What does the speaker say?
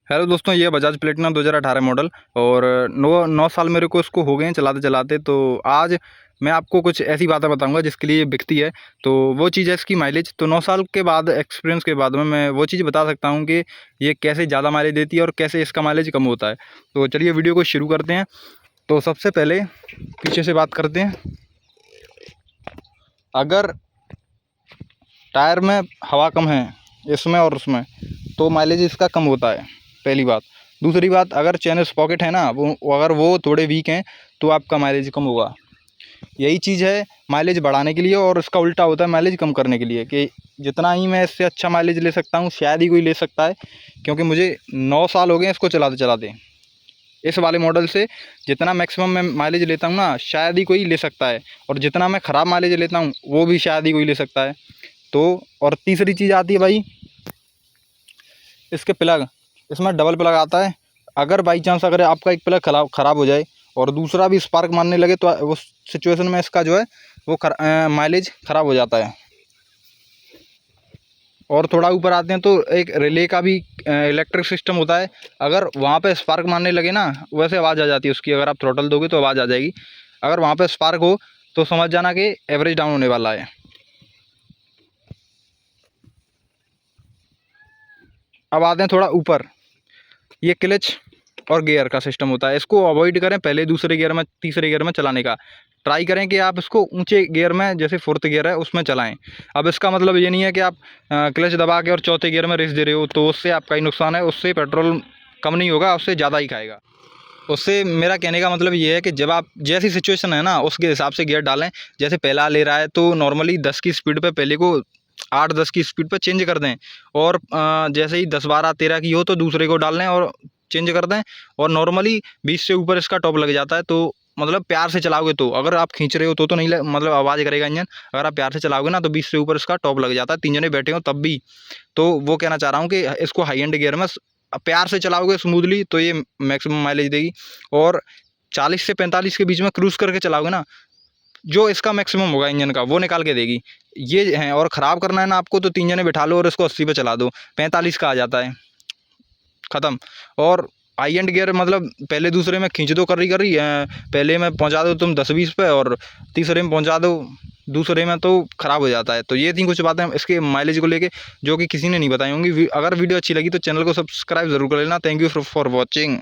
Hello दोस्तों, ये Bajaj Platina 2018 model और 9 साल मेरे को इसको हो गए हैं चलाते चलाते। तो आज मैं आपको कुछ ऐसी बातें बताऊंगा जिसके लिए ये बिकती है। तो वो चीज़ है इसकी माइलेज। तो 9 साल के बाद एक्सपीरियंस के बाद में मैं वो चीज़ बता सकता हूँ कि ये कैसे ज़्यादा माइलेज देती है और कैसे इसका माइलेज कम होता है। तो चलिए वीडियो को शुरू करते हैं। तो सबसे पहले पीछे से बात करते हैं। अगर टायर में हवा कम है इसमें और उसमें, तो माइलेज इसका कम होता है, पहली बात। दूसरी बात, अगर चेन स्पॉकेट है ना, वो अगर वो थोड़े वीक हैं तो आपका माइलेज कम होगा। यही चीज़ है माइलेज बढ़ाने के लिए, और इसका उल्टा होता है माइलेज कम करने के लिए, कि जितना ही मैं इससे अच्छा माइलेज ले सकता हूँ शायद ही कोई ले सकता है। क्योंकि मुझे 9 साल हो गए इसको चलाते चलाते। इस वाले मॉडल से जितना मैक्सिमम मैं माइलेज लेता हूँ ना, शायद ही कोई ले सकता है। और जितना मैं ख़राब माइलेज लेता हूँ वो भी शायद ही कोई ले सकता है। तो और तीसरी चीज़ आती है भाई, इसके प्लग। इसमें डबल प्लग आता है। अगर बाई चांस अगर आपका एक प्लग ख़राब हो जाए और दूसरा भी स्पार्क मारने लगे, तो उस सिचुएशन में इसका जो है वो माइलेज ख़राब हो जाता है। और थोड़ा ऊपर आते हैं तो एक रिले का भी इलेक्ट्रिक सिस्टम होता है। अगर वहाँ पे स्पार्क मारने लगे ना, वैसे आवाज़ आ जाती है उसकी। अगर आप थ्रोटल दोगे तो आवाज़ आ जाएगी। अगर वहाँ पे स्पार्क हो तो समझ जाना कि एवरेज डाउन होने वाला है। अब आते हैं थोड़ा ऊपर। ये क्लच और गियर का सिस्टम होता है। इसको अवॉइड करें पहले दूसरे गियर में तीसरे गियर में चलाने का। ट्राई करें कि आप इसको ऊंचे गियर में, जैसे 4th गियर है उसमें चलाएं। अब इसका मतलब ये नहीं है कि आप क्लच दबा के और 4थे गियर में रेस दे रहे हो, तो उससे आपका ही नुकसान है। उससे पेट्रोल कम नहीं होगा, उससे ज़्यादा ही खाएगा। उससे मेरा कहने का मतलब ये है कि जब आप जैसी सिचुएशन है ना उसके हिसाब से गियर डालें। जैसे पहला ले रहा है तो नॉर्मली 10 की स्पीड पे पहले को 8-10 की स्पीड पे चेंज कर दें। और जैसे ही 10-12-13 की हो तो दूसरे को डाल लें और चेंज कर दें। और नॉर्मली 20 से ऊपर इसका टॉप लग जाता है। तो मतलब प्यार से चलाओगे तो, अगर आप खींच रहे हो तो नहीं मतलब आवाज़ करेगा इंजन। अगर आप प्यार से चलाओगे ना तो 20 से ऊपर इसका टॉप लग जाता है, 3 जने बैठे हो तब भी। तो वो कहना चाह रहा हूँ कि इसको हाई एंड गियर में प्यार से चलाओगे स्मूथली तो ये मैक्सिमम माइलेज देगी। और 40 से 45 के बीच में क्रूज़ करके चलाओगे ना, जो इसका मैक्सिमम होगा इंजन का वो निकाल के देगी। ये है। और ख़राब करना है ना आपको तो 3 जने बिठा लो और इसको 80 पे चला दो, 45 का आ जाता है, ख़त्म। और हाई एंड गियर मतलब पहले दूसरे में खींच दो, कर रही पहले में पहुंचा दो तुम 10-20 पे, और तीसरे में पहुंचा दो दूसरे में, तो ख़राब हो जाता है। तो ये थी कुछ बातें इसके माइलेज को लेके जो कि किसी ने नहीं बताई होंगी। अगर वीडियो अच्छी लगी तो चैनल को सब्सक्राइब ज़रूर कर लेना। Thank you for watching.